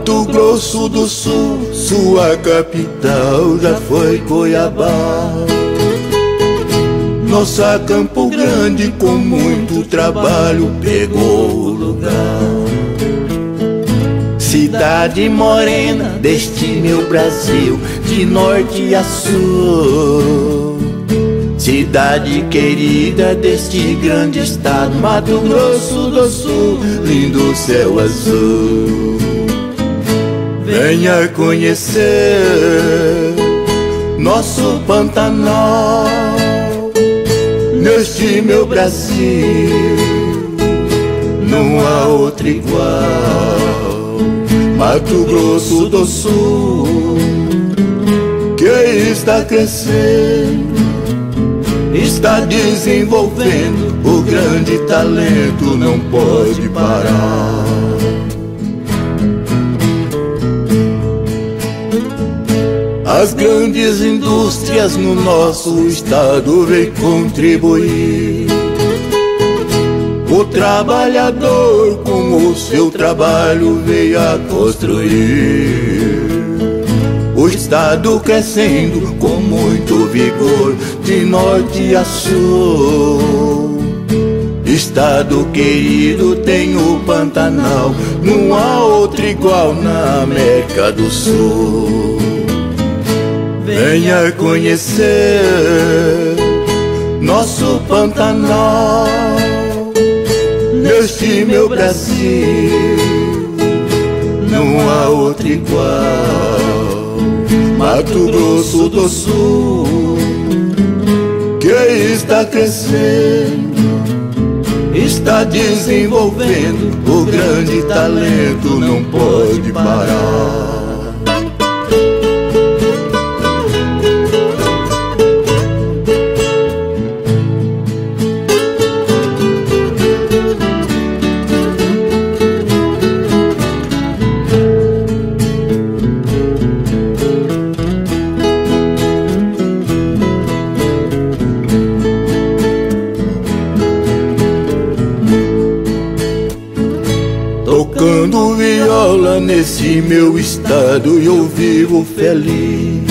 Mato Grosso do Sul, sua capital já foi Cuiabá. Nossa Campo Grande com muito trabalho pegou o lugar. Cidade morena deste meu Brasil, de norte a sul. Cidade querida deste grande estado, Mato Grosso do Sul, lindo céu azul. Venha conhecer nosso Pantanal, neste meu Brasil não há outro igual. Mato Grosso do Sul, que está crescendo, está desenvolvendo, o grande talento não pode parar. As grandes indústrias no nosso estado vêm contribuir. O trabalhador com o seu trabalho veio a construir. O estado crescendo com muito vigor, de norte a sul. Estado querido tem o Pantanal, não há outro igual na América do Sul. Venha conhecer nosso Pantanal, neste meu Brasil não há outro igual. Mato Grosso do Sul, que está crescendo, está desenvolvendo, o grande talento não pode parar. Tocando viola nesse meu estado eu vivo feliz.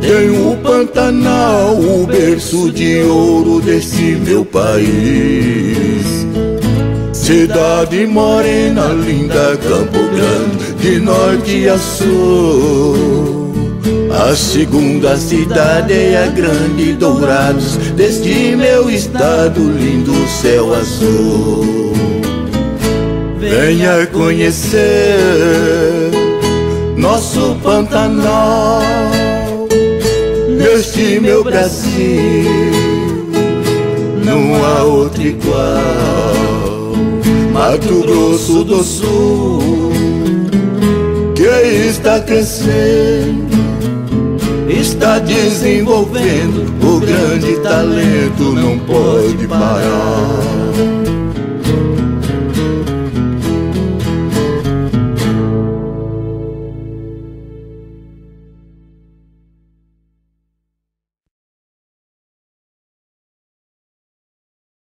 Tenho o Pantanal, o berço de ouro desse meu país. Cidade morena, linda Campo Grande, de norte a sul. A segunda cidade é a Grande Dourados, deste meu estado, lindo céu azul. Venha conhecer nosso Pantanal, neste meu Brasil não há outro igual. Mato Grosso do Sul, que está crescendo, está desenvolvendo, o grande talento não pode parar.